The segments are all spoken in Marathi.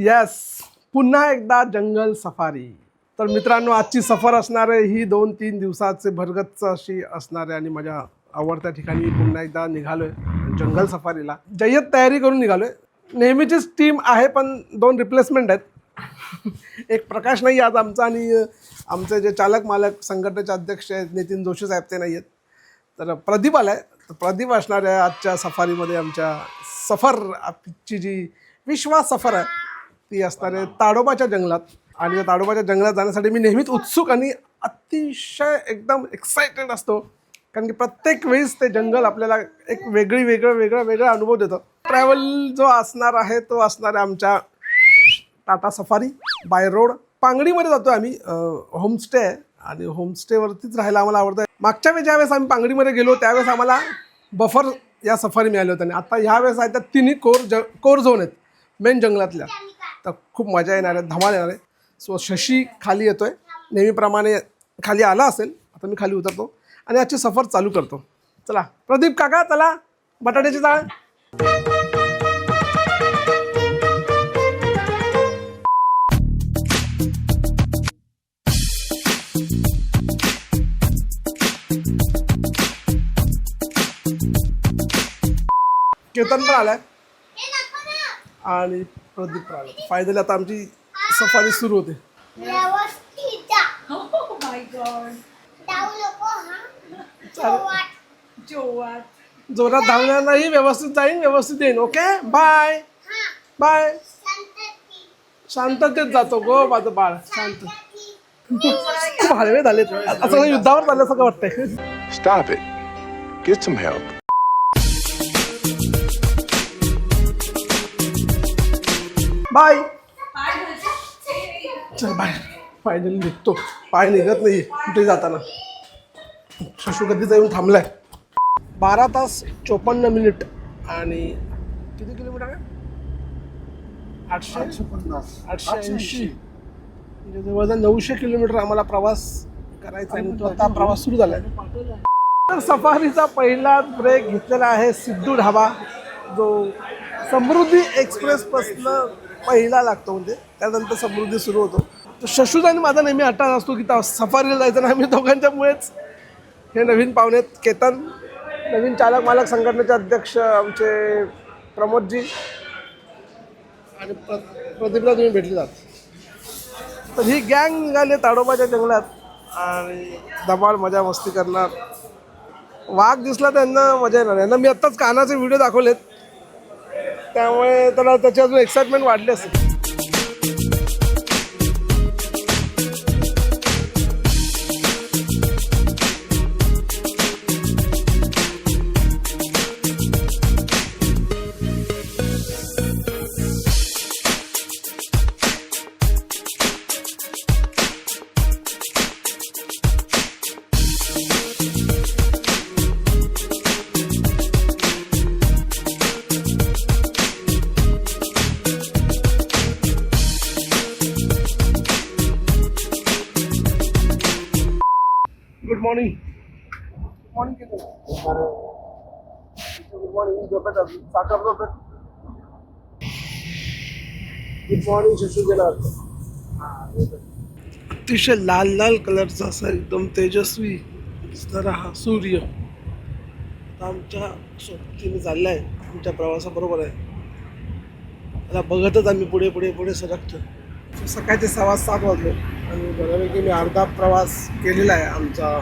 यस, पुन्हा एकदा जंगल सफारी. तर मित्रांनो, आजची सफर असणार आहे ही 2-3 दिवसाचे भरगच्च अशी असणार आहे आणि माझ्या आवडत्या ठिकाणी पुन्हा एकदा निघालोय जंगल सफारीला. जय्यत तयारी करून निघालोय. नेहमीचीच टीम आहे पण 2 रिप्लेसमेंट आहेत. एक प्रकाश नाही आज आमचा आणि आमचे जे चालक मालक संघटनेचे अध्यक्ष आहेत नितीन जोशी साहेब ते नाही आहेत. तर प्रदीप आलाय. तर प्रदीप असणार आहे आजच्या सफारीमध्ये. आमच्या सफरची जी विश्वास सफर आहे ती असणार आहे ताडोबाच्या जंगलात. आणि त्या ताडोबाच्या जंगलात जाण्यासाठी मी नेहमीच उत्सुक आणि अतिशय एकदम एक्सायटेड असतो, कारण की प्रत्येक वेळेस ते जंगल आपल्याला एक वेगळा अनुभव देतं. ट्रॅव्हल जो असणार आहे तो असणार आहे आमच्या टाटा सफारी बाय रोड. पांगडीमध्ये जातो आम्ही. होमस्टे आहे आणि होमस्टेवरतीच राहायला आम्हाला आवडतं. मागच्या वेळेस ज्यावेळेस आम्ही पांगडीमध्ये गेलो त्यावेळेस आम्हाला बफर या सफारी मिळाली होती आणि आता ह्यावेळेस आहे त्या तिन्ही कोर झोन आहेत मेन जंगलातल्या. तर खूप मजा येणार आहे, धमाल येणार आहे. सो शशी खाली येतोय, नेहमीप्रमाणे खाली आला असेल. आता मी खाली उतरतो आणि आजची सफर चालू करतो. चला प्रदीप काका, चला बटाट्याची जाळ. केतन पण आलाय आणि प्रदीप पण आला. फायनली आता आमची सफारी सुरू होते. जोरात धावणार नाही, व्यवस्थित जाईन, व्यवस्थित येईन. Okay, bye bye. शांततेत जातो गो माझं बाळ, शांत. खूप हळवे झाले, असं युद्धावर चालल्यासारखं वाटतंय. Stop it. Get some help. Bye. चल बाय. फायनली निघतो. पाय निघत नाही कुठे जाताना. शशू कधीचा येऊन थांबलाय. 12 तास 54 मिनिट आणि किती किलोमीटर आहे? 880. म्हणजे जवळजवळ 900 किलोमीटर आम्हाला प्रवास करायचा आणि तो आता प्रवास सुरू झाला आहे. तर सफारीचा पहिला ब्रेक घेतलेला आहे सिद्धू ढाबा, जो समृद्धी एक्सप्रेसपासनं पहिला लागतो. म्हणजे त्यानंतर समृद्धी सुरू होतो. तर शशूचा आणि माझा नेहमी अट्टास असतो की सफारीला जायचं ना. आम्ही दोघांच्यामुळेच हे नवीन पाहुणे आहेत. केतन, नवीन चालक मालक संघटनेचे अध्यक्ष आमचे प्रमोदजी आणि प्रदीपला तुम्ही भेटले जात. तर ही गँग निघाली ताडोबाच्या जंगलात आणि धमाल मजा मस्ती करणार. वाघ दिसला त्यांना मजा येणार. यांना मी आत्ताच कानाचे व्हिडिओ दाखवलेत, त्यामुळे त्याला त्याची अजून एक्साइटमेंट वाढली असेल. Good morning. मॉर्निंग केलं. Good morning. झोपेत अजून साखर झोपेत. Good morning. शशू गेला वाटतं. अतिशय लाल लाल कलरचा असा एकदम तेजस्वी दिसणारा हा सूर्य आता आमच्या सोबतीने चालला आहे. आमच्या प्रवासाबरोबर आहे. त्याला बघतच आम्ही पुढे पुढे पुढे सरकतो. सकाळचे 7:15 वाजले आणि बऱ्यापैकी मी अर्धा प्रवास केलेला आहे आमचा.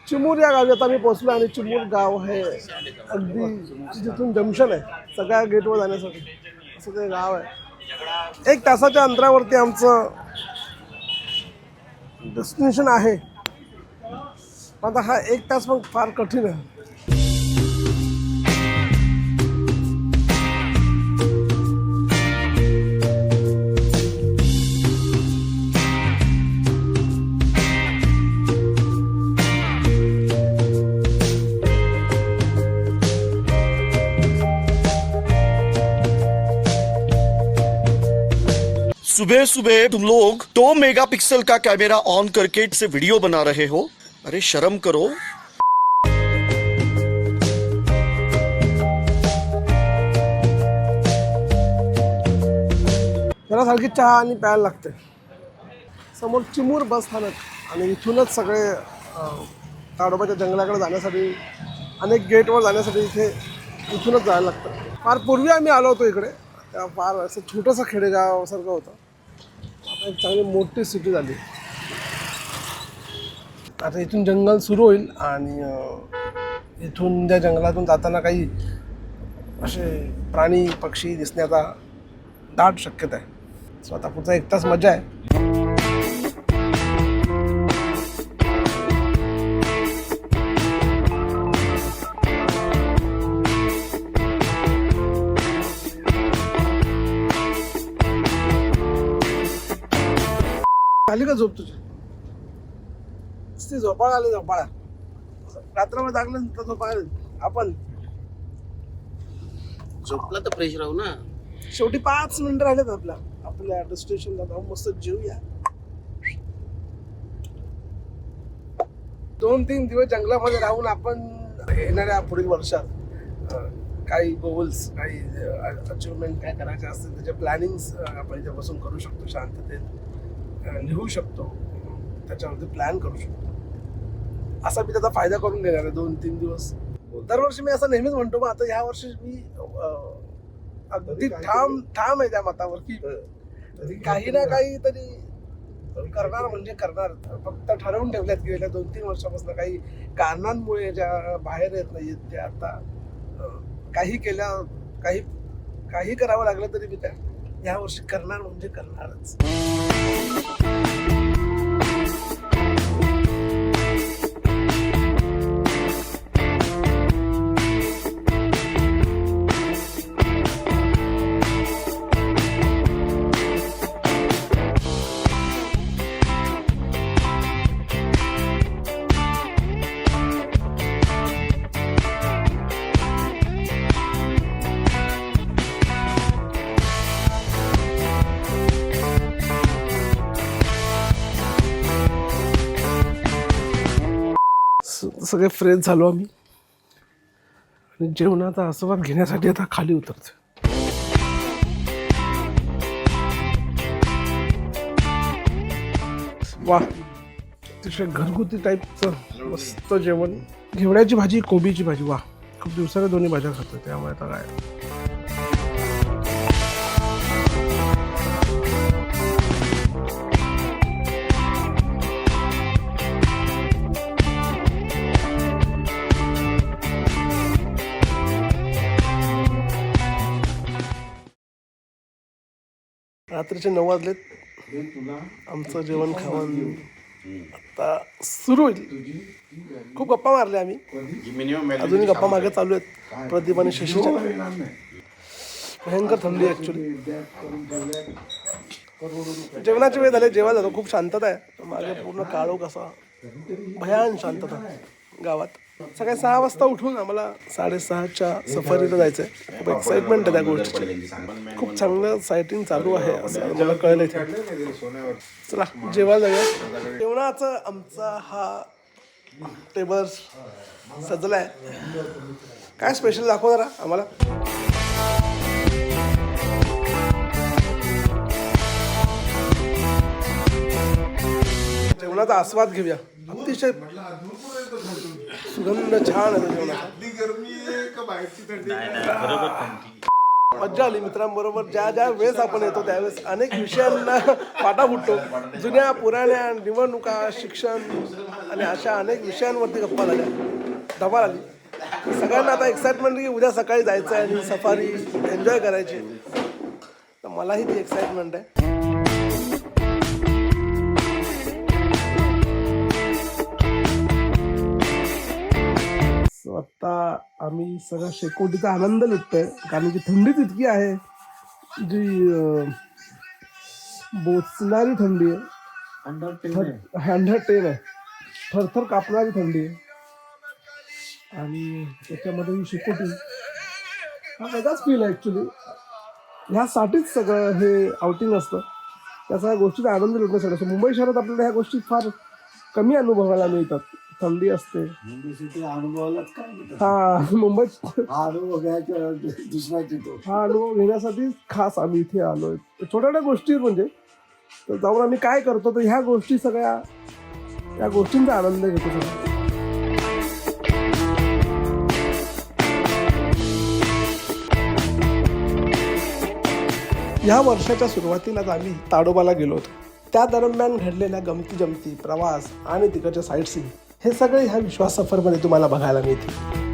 चिमूर या गावी आता मी पोहोचलो आणि चिमूर गाव आहे अगदी जिथून जंक्शन आहे सगळ्या गेटवर जाण्यासाठी. असं ते गाव आहे. 1 तासाच्या अंतरावरती आमचं डेस्टिनेशन आहे. आता हा 1 तास मग फार कठीण आहे. सुबह सुबह तुम लोग 2 मेगापिक्सल का कैमरा ऑन करके से वीडियो बना रहे हो. अरे शर्म करो. जरा सारखी चहा आणि प्यायला लागते. समोर चिमूर बस स्थानक आणि इथूनच सगळे ताडोबाच्या जंगलाकडे जाण्यासाठी अनेक गेटवर जाण्यासाठी इथूनच जायला लागतं. फार पूर्वी आम्ही आलो होतो इकडे, तेव्हा फार असं छोटंसं खेडेगावासारखं होतं. आता एक चांगली मोठी सिटी झाली. आता इथून जंगल सुरू होईल आणि इथून त्या जंगलातून जाताना काही असे प्राणी पक्षी दिसण्याचा दाट शक्यता आहे. स्वतः पुढचा 1 तास मजा आहे. आली का झोप तुझी? ती झोपाळा आली, झोपाळा रात्रभर जागलं तर झोपाळा आली. आपण झोपला तर फ्रेश राहू ना. शेवटी 5 मिनिटं राहिलेत आपल्या डेस्टिनेशनला जाऊन मस्त जेऊया. 2-3 दिवस जंगलामध्ये राहून आपण येणाऱ्या पुढील वर्षात काही गोल्स, काही अचिव्हमेंट काय करायचे असतील त्याचे प्लॅनिंग्स आपण इथे बसून करू शकतो. शांततेत लिहू शकतो, त्याच्यावरती प्लॅन करू शकतो. असा मी त्याचा फायदा करून घेणार आहे 2-3 दिवस. दरवर्षी मी असं नेहमीच म्हणतो, मग आता ह्या वर्षी मी अगदी ठाम आहे त्या मतावर की काही ना काही तरी करणार म्हणजे करणार. फक्त ठरवून ठेवल्यात की गेल्या 2-3 वर्षापासून काही कारणांमुळे ज्या बाहेर येत नाहीत त्या आता काही करावं लागलं तरी मी त्या ह्या वर्षी करणार म्हणजे करणारच. सगळे फ्रेश झालो आम्ही आणि जेवणाचा आस्वाद घेण्यासाठी आता खाली उतरतो. वा, अतिशय घरगुती टाईपचं मस्त जेवण. घेवड्याची भाजी, कोबीची भाजी. वा, खूप दिवसाने दोन्ही भाज्या खातो त्यामुळे आता काय. रात्रीचे 9 वाजलेत. आमचं जेवण खावण आता सुरू होईल. खूप गप्पा मारल्या आम्ही, अजूनही गप्पा मागे चालू आहेत. प्रदीप आणि शशीच्या. भयंकर थंडी ॲक्च्युली. जेवणाची वेळ झाली, जेवण झालं. खूप शांतता आहे मागे, पूर्ण काळोख असा, भयान शांतता गावात. सकाळी 6 वाजता उठून आम्हाला 6:30च्या सफारीला जायचं आहे. खूप एक्साइटमेंट आहे त्या गोष्टीची. खूप चांगलं सायटिंग चालू आहे असं मला कळलं इथे. चला जेवायला जाऊया. जेवणाचं आमचा हा टेबल सजला आहे. काय स्पेशल दाखव जरा आम्हाला. जेवणाचा आस्वाद घेऊया. अतिशय सुगंध छान आहे जेवणाचा. मज्जा आली मित्रांबरोबर. ज्या ज्या वेळेस आपण येतो त्यावेळेस अनेक विषयांना पाटा फुटतो. जुन्या पुराण्या निवडणुका, शिक्षण आणि अशा अनेक विषयांवरती गप्पा झाल्या, धमाल आली. सगळ्यांना आता एक्साइटमेंट की उद्या सकाळी जायचं आहे आणि सफारी एन्जॉय करायची. तर मलाही ती एक्साइटमेंट आहे. आता आम्ही सगळा शेकोटीचा आनंद लुटतोय, कारण की थंडी तितकी आहे जी बोचणारी थंडी आहे. 110 आहे. थरथर कापणारी थंडी आहे. आणि त्याच्यामध्ये ही शेकोटी हा वेगळाच फील आहे ॲक्च्युली. ह्यासाठीच सगळं हे आउटिंग असतं. त्या सगळ्या गोष्टीचा आनंद लुटण्यासाठी असतो. मुंबई शहरात आपल्याला ह्या गोष्टी फार कमी अनुभवायला मिळतात. थंडी असते अनुभवालाच काय म्हणतात. हा मुंबईत हा अनुभव घ्यायचा दुसराच येतो. हा अनुभव घेण्यासाठी खास आम्ही इथे आलोय. छोट्या छोट्या गोष्टी म्हणजे तर जाऊन आम्ही काय करतो तर ह्या गोष्टी सगळ्या या गोष्टींचा आनंद घेतो सगळं. या वर्षाच्या सुरुवातीलाच आम्ही ताडोबाला गेलो होतो. त्या दरम्यान घडलेल्या गमती जमती, प्रवास आणि तिकडच्या साईट सीन हे सगळे ह्या विश्वास सफरमध्ये तुम्हाला बघायला मिळतील.